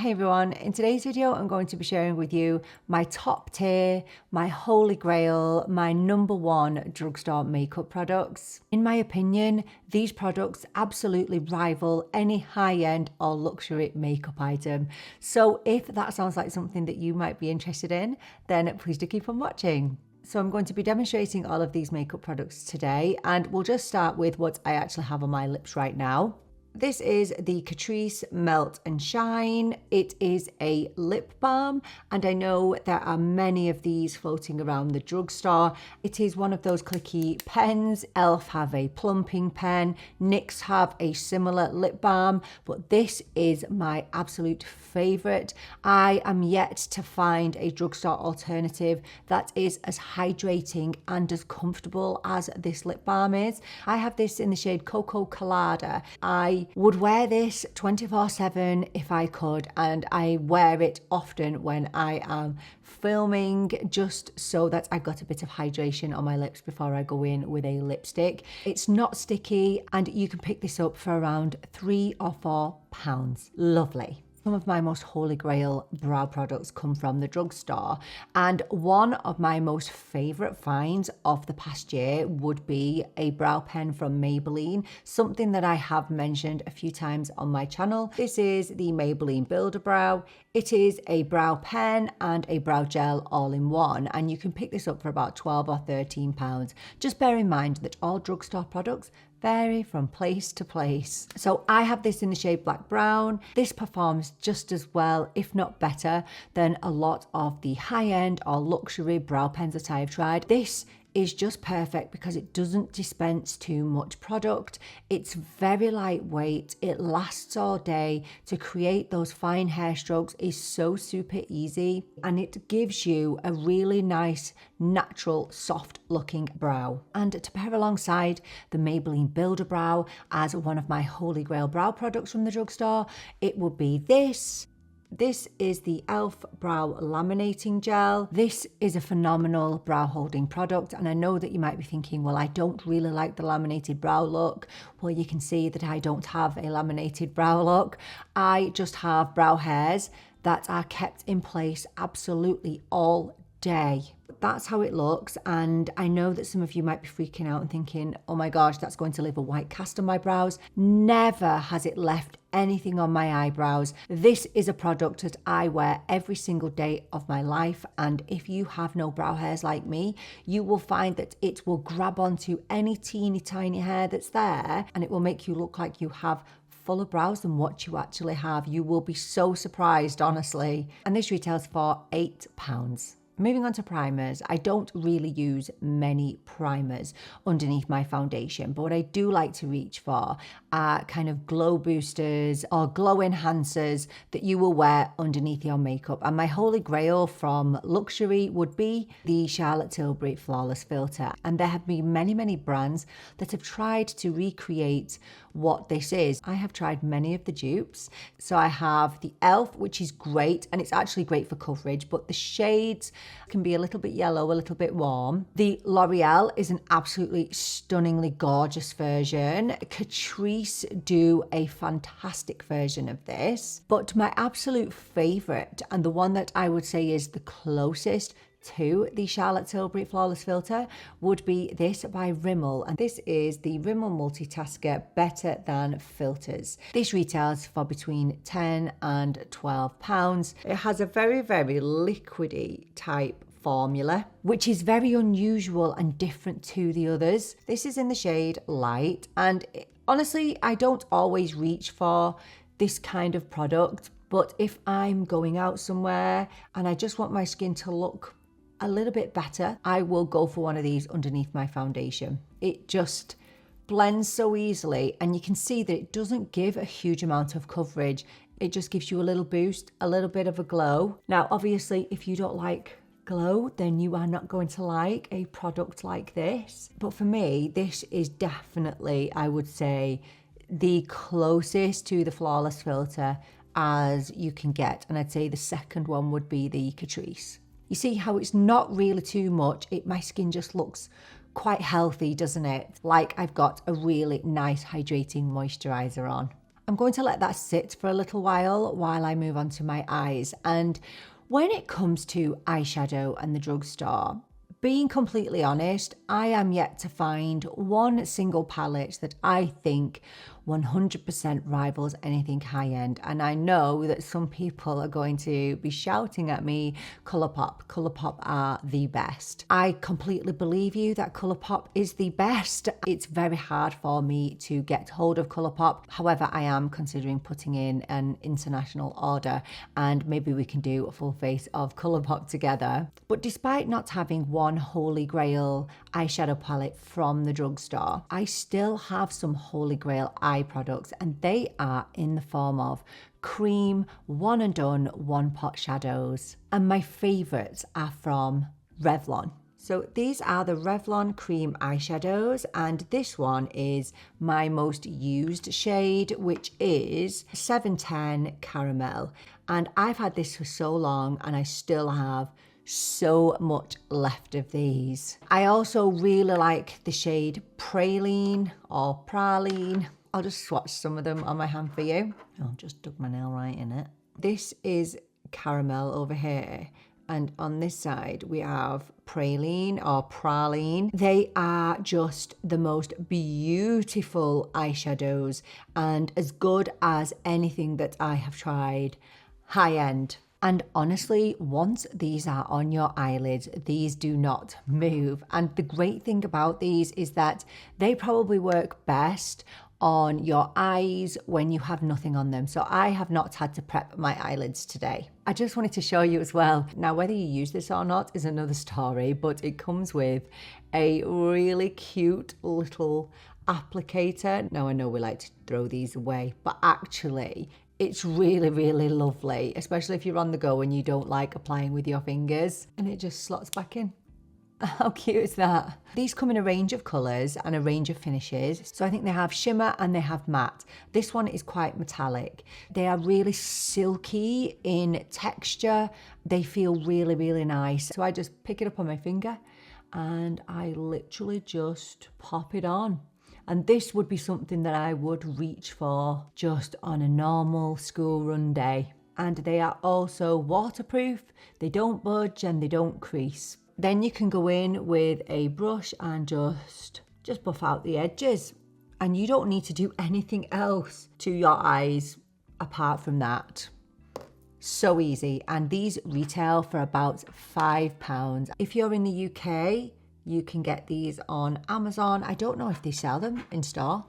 Hey everyone, in today's video I'm going to be sharing with you my top tier, my holy grail, my number one drugstore makeup products. In my opinion, these products absolutely rival any high-end or luxury makeup item. So if that sounds like something that you might be interested in, then please do keep on watching. So I'm going to be demonstrating all of these makeup products today, and we'll just start with what I actually have on my lips right now. This is the Catrice Melt and Shine. It is a lip balm, and I know there are many of these floating around the drugstore. It is one of those clicky pens. e.l.f. have a plumping pen. NYX have a similar lip balm, but this is my absolute favorite. I am yet to find a drugstore alternative that is as hydrating and as comfortable as this lip balm is. I have this in the shade Coco Colada. I would wear this 24/7 if I could, and I wear it often when I am filming, just so that I've got a bit of hydration on my lips before I go in with a lipstick. It's not sticky, and you can pick this up for around £3 or £4. Lovely. Some of my most holy grail brow products come from the drugstore, and one of my most favourite finds of the past year would be a brow pen from Maybelline, something that I have mentioned a few times on my channel. This is the Maybelline Builder Brow. It is a brow pen and a brow gel all in one, and you can pick this up for about £12 or £13. Just bear in mind that all drugstore products vary from place to place. So I have this in the shade Black Brown. This performs just as well, if not better, than a lot of the high-end or luxury brow pens that I have tried. This is just perfect because it doesn't dispense too much product. It's very lightweight. It lasts all day. To create those fine hair strokes is so super easy, and it gives you a really nice, natural, soft looking brow. And to pair alongside the Maybelline Builder Brow as one of my holy grail brow products from the drugstore, it would be this. This is the e.l.f. Brow Laminating Gel. This is a phenomenal brow holding product, and I know that you might be thinking, well, I don't really like the laminated brow look. Well, you can see that I don't have a laminated brow look. I just have brow hairs that are kept in place absolutely all day. That's how it looks, and I know that some of you might be freaking out and thinking, oh my gosh, that's going to leave a white cast on my brows. Never has it left anything on my eyebrows. This is a product that I wear every single day of my life, and if you have no brow hairs like me, you will find that it will grab onto any teeny tiny hair that's there, and it will make you look like you have fuller brows than what you actually have. You will be so surprised, honestly. And this retails for £8. Moving on to primers, I don't really use many primers underneath my foundation, but what I do like to reach for are kind of glow boosters or glow enhancers that you will wear underneath your makeup. And my holy grail from luxury would be the Charlotte Tilbury Flawless Filter. And there have been many brands that have tried to recreate what this is. I have tried many of the dupes. So I have the e.l.f., which is great, and it's actually great for coverage, but the shades can be a little bit yellow, a little bit warm. The L'Oreal is an absolutely stunningly gorgeous version. Catrice do a fantastic version of this, but my absolute favorite, and the one that I would say is the closest to the Charlotte Tilbury Flawless Filter, would be this by Rimmel, and this is the Rimmel Multitasker Better Than Filters. This retails for between £10 and £12. It has a very liquidy type formula, which is very unusual and different to the others. This is in the shade Light, and honestly, I don't always reach for this kind of product, but if I'm going out somewhere and I just want my skin to look a little bit better, I will go for one of these underneath my foundation. It just blends so easily, and you can see that it doesn't give a huge amount of coverage. It just gives you a little boost, a little bit of a glow. Now, obviously, if you don't like glow, then you are not going to like a product like this. But for me, this is definitely, I would say, the closest to the Flawless Filter as you can get. And I'd say the second one would be the Catrice. You see how it's not really too much. My skin just looks quite healthy, doesn't it? Like I've got a really nice hydrating moisturizer on. I'm going to let that sit for a little while I move on to my eyes. And when it comes to eyeshadow and the drugstore, being completely honest, I am yet to find one single palette that I think 100% rivals anything high-end. And I know that some people are going to be shouting at me, Colourpop. Colourpop are the best. I completely believe you that Colourpop is the best. It's very hard for me to get hold of Colourpop. However, I am considering putting in an international order, and maybe we can do a full face of Colourpop together. But despite not having one holy grail eyeshadow palette from the drugstore, I still have some holy grail eye products, and they are in the form of cream, one and done, one pot shadows. And my favorites are from Revlon. So these are the Revlon cream eyeshadows, and this one is my most used shade, which is 710 Caramel. And I've had this for so long, and I still have so much left of these. I also really like the shade Praline or Praline. I'll just swatch some of them on my hand for you. I'll just dug my nail right in it. This is Caramel over here. And on this side, we have Praline or Praline. They are just the most beautiful eyeshadows and as good as anything that I have tried high end. And honestly, once these are on your eyelids, these do not move. And the great thing about these is that they probably work best on your eyes when you have nothing on them. So I have not had to prep my eyelids today. I just wanted to show you as well. Now, whether you use this or not is another story, but it comes with a really cute little applicator. Now, I know we like to throw these away, but actually, it's really, really lovely, especially if you're on the go and you don't like applying with your fingers, and it just slots back in. How cute is that? These come in a range of colours and a range of finishes. So I think they have shimmer and they have matte. This one is quite metallic. They are really silky in texture. They feel really, really nice. So I just pick it up on my finger and I literally just pop it on. And this would be something that I would reach for just on a normal school run day. And they are also waterproof, they don't budge and they don't crease. Then you can go in with a brush and just buff out the edges. And you don't need to do anything else to your eyes apart from that. So easy. And these retail for about £5. If you're in the UK, you can get these on Amazon. I don't know if they sell them in store.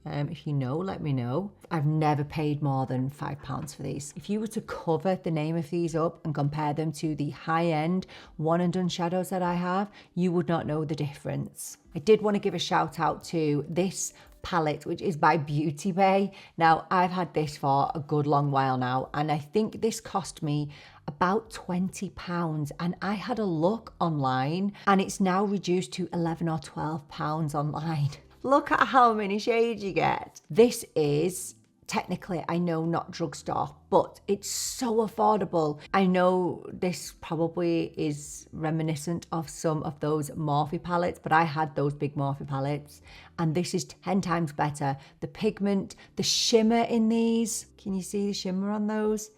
If you know, let me know. I've never paid more than £5 for these. If you were to cover the name of these up and compare them to the high-end one and done shadows that I have, you would not know the difference. I did want to give a shout out to this palette, which is by Beauty Bay. Now, I've had this for a good long while now, and I think this cost me about £20, and I had a look online and it's now reduced to £11 or £12 online. Look at how many shades you get. This is technically, I know, not drugstore, but it's so affordable. I know this probably is reminiscent of some of those Morphe palettes, but I had those big Morphe palettes, and this is 10 times better. The pigment, the shimmer in these, can you see the shimmer on those?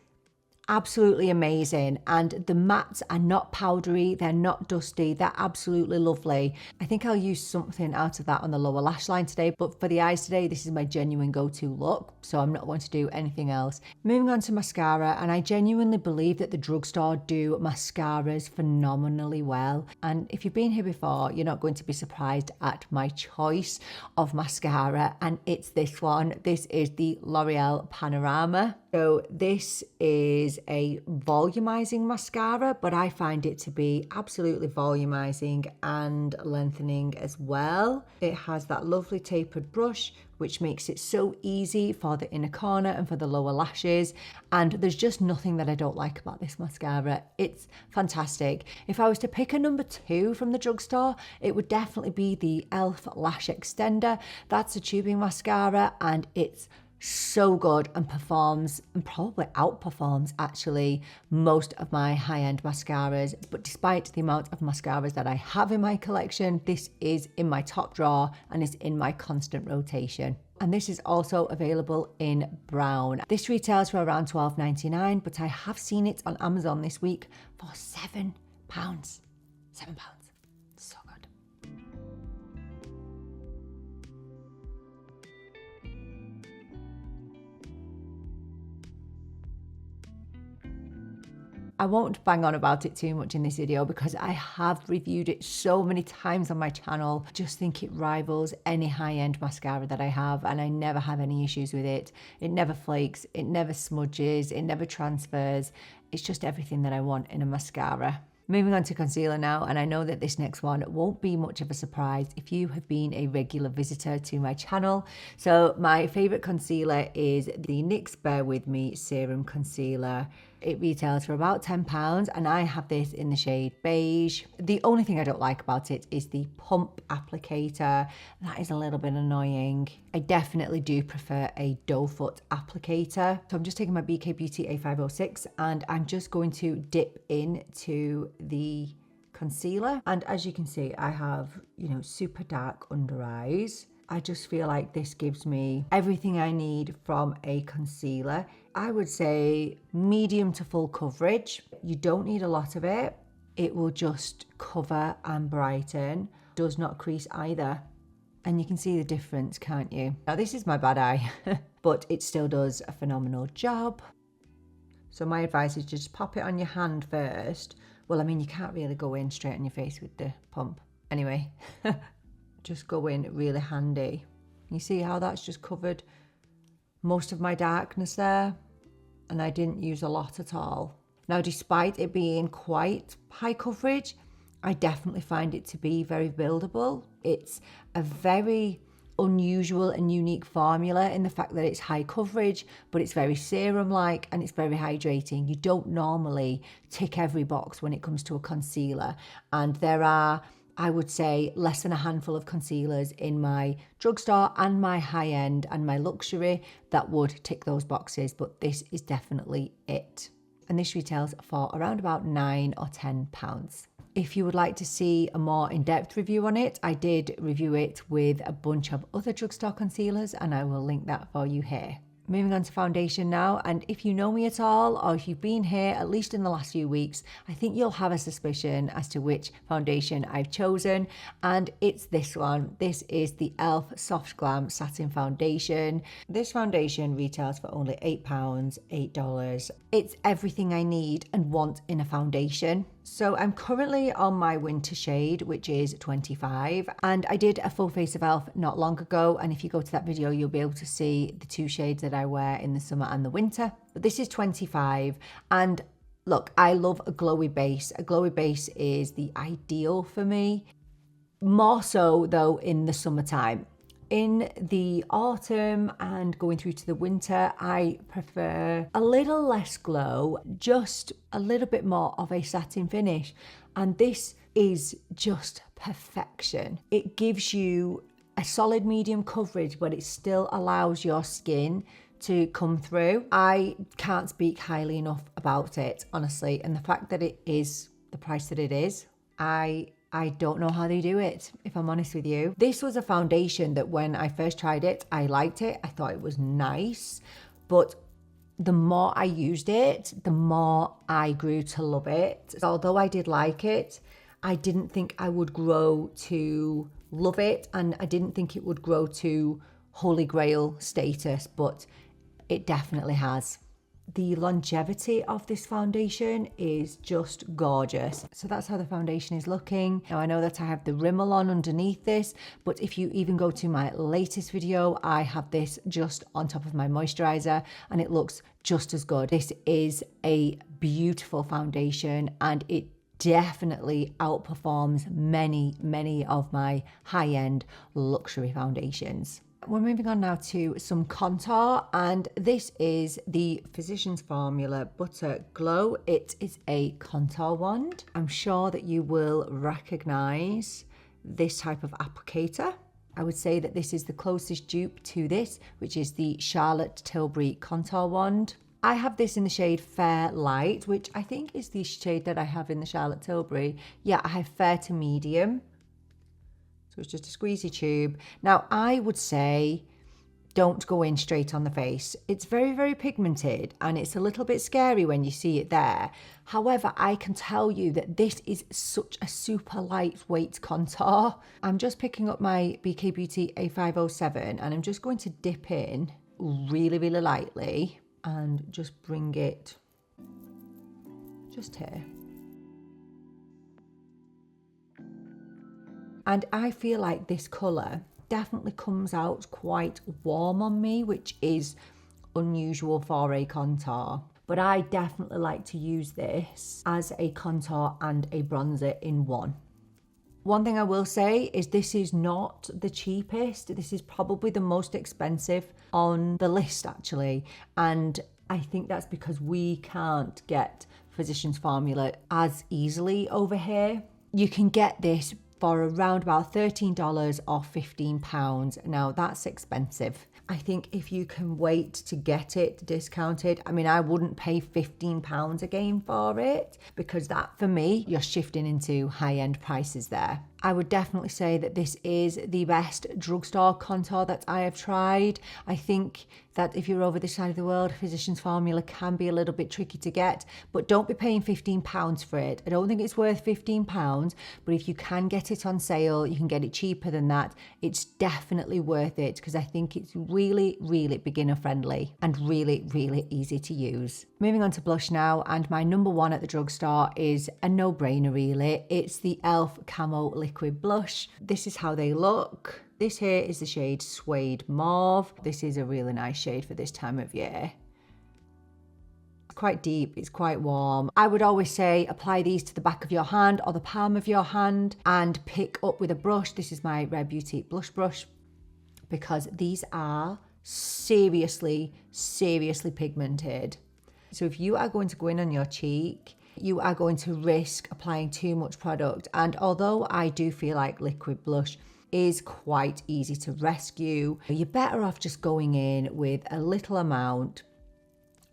Absolutely amazing. And the mattes are not powdery, they're not dusty, they're absolutely lovely. I think I'll use something out of that on the lower lash line today, but for the eyes today, this is my genuine go-to look, so I'm not going to do anything else. Moving on to mascara, and I genuinely believe that the drugstore do mascaras phenomenally well. And if you've been here before, you're not going to be surprised at my choice of mascara, and it's this one. This is the L'Oreal Panorama. So this is a volumizing mascara, but I find it to be absolutely volumizing and lengthening as well. It has that lovely tapered brush, which makes it so easy for the inner corner and for the lower lashes. And there's just nothing that I don't like about this mascara. It's fantastic. If I was to pick a number 2 from the drugstore, it would definitely be the e.l.f. Lash Extender. That's a tubing mascara, and it's so good and performs, and probably outperforms actually, most of my high-end mascaras. But despite the amount of mascaras that I have in my collection, this is in my top drawer and is in my constant rotation. and this is also available in brown. This retails for around £12.99, but I have seen it on Amazon this week for £7. £7. So good. I won't bang on about it too much in this video because I have reviewed it so many times on my channel. I just think it rivals any high-end mascara that I have, and I never have any issues with it. It never flakes, it never smudges, it never transfers. It's just everything that I want in a mascara. Moving on to concealer now, and I know that this next one won't be much of a surprise if you have been a regular visitor to my channel. So my favourite concealer is the NYX Bear With Me Serum Concealer. It retails for about £10 and I have this in the shade Beige. The only thing I don't like about it is the pump applicator. That is a little bit annoying. I definitely do prefer a doe foot applicator. So I'm just taking my BK Beauty A506 and I'm just going to dip into the concealer. And as you can see, I have, super dark under eyes. I just feel like this gives me everything I need from a concealer. I would say medium to full coverage. You don't need a lot of it. It will just cover and brighten. Does not crease either. And you can see the difference, can't you? Now this is my bad eye, but it still does a phenomenal job. So my advice is just pop it on your hand first. Well, I mean, you can't really go in straight on your face with the pump. Anyway. Just go in really handy. You see how that's just covered most of my darkness there, and I didn't use a lot at all. Now, despite it being quite high coverage, I definitely find it to be very buildable. It's a very unusual and unique formula in the fact that it's high coverage, but it's very serum-like and it's very hydrating. You don't normally tick every box when it comes to a concealer, and there are, I would say, less than a handful of concealers in my drugstore and my high-end and my luxury that would tick those boxes, but this is definitely it. And this retails for around about £9 or £10. If you would like to see a more in-depth review on it, I did review it with a bunch of other drugstore concealers and I will link that for you here. Moving on to foundation now, and if you know me at all or if you've been here at least in the last few weeks, I think you'll have a suspicion as to which foundation I've chosen, and it's this one. This is the e.l.f. Soft Glam Satin Foundation. This foundation retails for only £8, $8. It's everything I need and want in a foundation. So I'm currently on my winter shade, which is 25, and I did a full face of e.l.f. not long ago, and if you go to that video you'll be able to see the two shades that I wear in the summer and the winter. But this is 25, and look, I love a glowy base. A glowy base is the ideal for me, more so though in the summertime. In the autumn and going through to the winter, I prefer a little less glow, just a little bit more of a satin finish. And this is just perfection. It gives you a solid medium coverage, but it still allows your skin to come through. I can't speak highly enough about it, honestly. And the fact that it is the price that it is, I don't know how they do it, if I'm honest with you. This was a foundation that when I first tried it, I liked it. I thought it was nice, but the more I used it, the more I grew to love it. Although I did like it, I didn't think I would grow to love it, and I didn't think it would grow to holy grail status, but it definitely has. The longevity of this foundation is just gorgeous. So that's how the foundation is looking. Now I know that I have the Rimmel on underneath this, but if you even go to my latest video, I have this just on top of my moisturizer and it looks just as good. This is a beautiful foundation and it definitely outperforms many of my high-end luxury foundations. We're moving on now to some contour, and this is the Physicians Formula Butter Glow. It is a contour wand. I'm sure that you will recognize this type of applicator. I would say that this is the closest dupe to this, which is the Charlotte Tilbury contour wand. I have this in the shade Fair Light, which I think is the shade that I have in the Charlotte Tilbury. Yeah, I have fair to medium. So it's just a squeezy tube. Now, I would say don't go in straight on the face. It's very, very pigmented and it's a little bit scary when you see it there. However, I can tell you that this is such a super lightweight contour. I'm just picking up my BK Beauty A507 and I'm just going to dip in really, really lightly and just bring it just here. And I feel like this colour definitely comes out quite warm on me, which is unusual for a contour. But I definitely like to use this as a contour and a bronzer in one. One thing I will say is this is not the cheapest. This is probably the most expensive on the list actually. And I think that's because we can't get Physicians Formula as easily over here. You can get this for around about $13 or £15. Now that's expensive. I think if you can wait to get it discounted, I mean, I wouldn't pay £15 again for it because that for me, you're shifting into high-end prices there. I would definitely say that this is the best drugstore contour that I have tried. I think that if you're over this side of the world, Physicians Formula can be a little bit tricky to get, but don't be paying £15 for it. I don't think it's worth £15, but if you can get it on sale, you can get it cheaper than that. It's definitely worth it because I think it's really, really beginner friendly and really, really easy to use. Moving on to blush now, and my number one at the drugstore is a no-brainer really. It's the e.l.f. Camo Liquid Blush. This is how they look. This here is the shade Suede Mauve. This is a really nice shade for this time of year. It's quite deep, it's quite warm. I would always say apply these to the back of your hand or the palm of your hand and pick up with a brush. This is my Rare Beauty blush brush because these are seriously, seriously pigmented. So if you are going to go in on your cheek, you are going to risk applying too much product. And although I do feel like liquid blush is quite easy to rescue, you're better off just going in with a little amount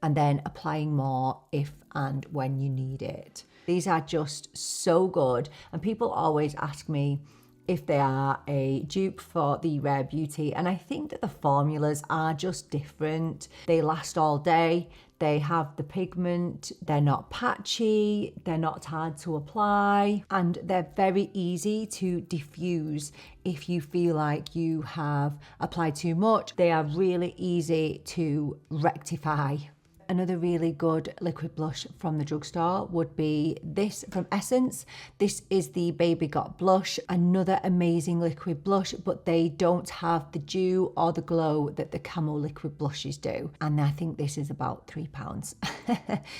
and then applying more if and when you need it. These are just so good. And people always ask me if they are a dupe for the Rare Beauty. And I think that the formulas are just different. They last all day. They have the pigment, they're not patchy, they're not hard to apply, and they're very easy to diffuse if you feel like you have applied too much. They are really easy to rectify. Another really good liquid blush from the drugstore would be this from Essence. This is the Baby Got Blush, another amazing liquid blush, but they don't have the dew or the glow that the Camo liquid blushes do. And I think this is about £3.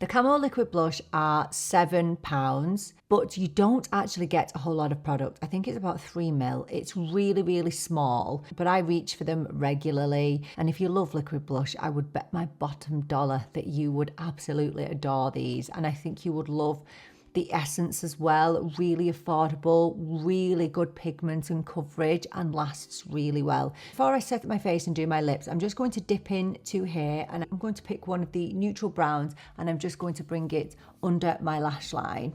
The Camo liquid blush are £7, but you don't actually get a whole lot of product. I think it's about 3 ml. It's really, really small, but I reach for them regularly. And if you love liquid blush, I would bet my bottom dollar that you would absolutely adore these. And I think you would love the Essence as well. Really affordable, really good pigment and coverage, and lasts really well. Before I set my face and do my lips, I'm just going to dip into here and I'm going to pick one of the neutral browns and I'm just going to bring it under my lash line.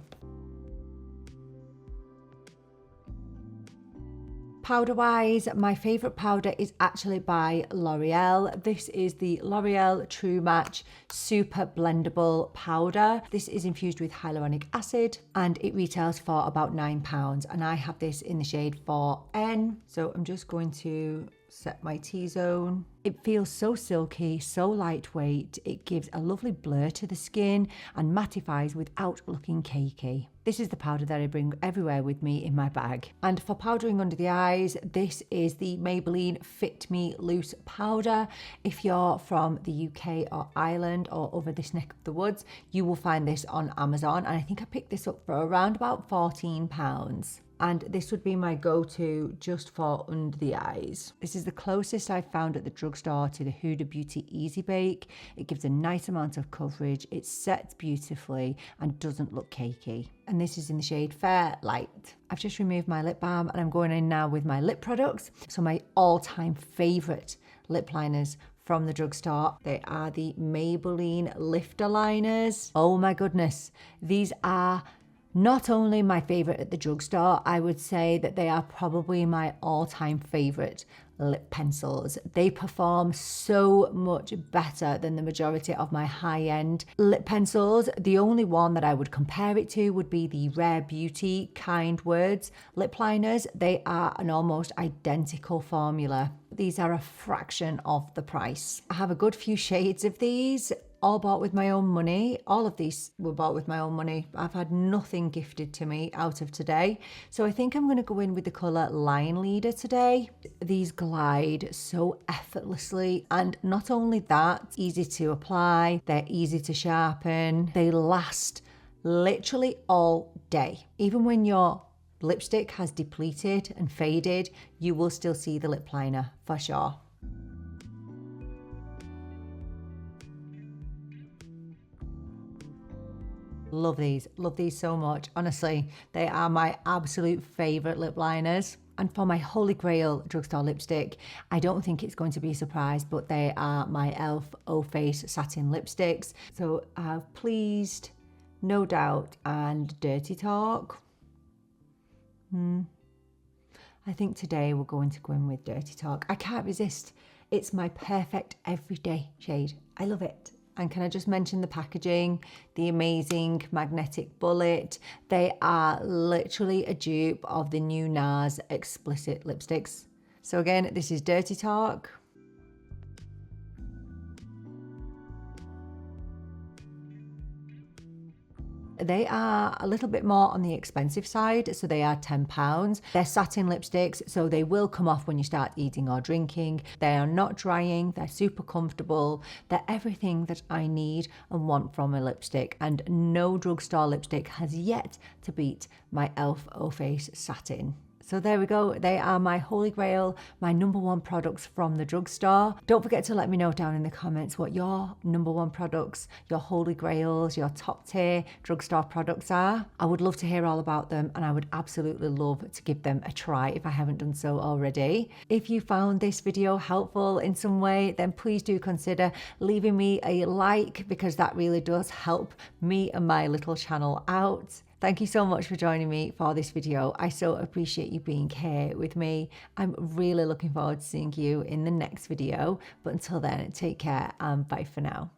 Powder wise, my favourite powder is actually by L'Oreal. This is the L'Oreal True Match Super-Blendable powder. This is infused with hyaluronic acid and it retails for about £9, and I have this in the shade 4N. So I'm just going to set my T-zone. It feels so silky, so lightweight. It gives a lovely blur to the skin and mattifies without looking cakey. This is the powder that I bring everywhere with me in my bag. And for powdering under the eyes, this is the Maybelline Fit Me Loose powder. If you're from the UK or Ireland or over this neck of the woods, you will find this on Amazon. And I think I picked this up for around about £14. And this would be my go-to just for under the eyes. This is the closest I've found at the drugstore to the Huda Beauty Easy Bake. It gives a nice amount of coverage, it sets beautifully and doesn't look cakey. And this is in the shade Fair Light. I've just removed my lip balm and I'm going in now with my lip products. So my all-time favourite lip liners from the drugstore, they are the Maybelline Lifter Liners. Oh my goodness, these are Not only my favorite at the drugstore, I would say that they are probably my all-time favorite lip pencils. They perform so much better than the majority of my high-end lip pencils. The only one that I would compare it to would be the Rare Beauty Kind Words lip liners. They are an almost identical formula. These are a fraction of the price. I have a good few shades of these, all bought with my own money. All of these were bought with my own money. I've had nothing gifted to me out of today. So I think I'm going to go in with the colour Line Leader today. These glide so effortlessly, and not only that, easy to apply, they're easy to sharpen, they last literally all day. Even when your lipstick has depleted and faded, you will still see the lip liner for sure. Love these so much. Honestly, they are my absolute favorite lip liners. And for my holy grail drugstore lipstick, I don't think it's going to be a surprise, but they are my e.l.f. O Face Satin lipsticks. So I have Pleased, No Doubt, and Dirty Talk. I think today we're going to go in with Dirty Talk. I can't resist. It's my perfect everyday shade. I love it. And can I just mention the packaging, the amazing magnetic bullet. They are literally a dupe of the new NARS Explicit lipsticks. So again, this is Dirty Talk. They are a little bit more on the expensive side, so they are £10. They're satin lipsticks, so they will come off when you start eating or drinking. They are not drying, they're super comfortable. They're everything that I need and want from a lipstick, and no drugstore lipstick has yet to beat my e.l.f. O Face Satin. So there we go. They are my holy grail, my number one products from the drugstore. Don't forget to let me know down in the comments what your number one products, your holy grails, your top tier drugstore products are. I would love to hear all about them, and I would absolutely love to give them a try if I haven't done so already. If you found this video helpful in some way, then please do consider leaving me a like, because that really does help me and my little channel out. Thank you so much for joining me for this video. I so appreciate you being here with me. I'm really looking forward to seeing you in the next video. But until then, take care and bye for now.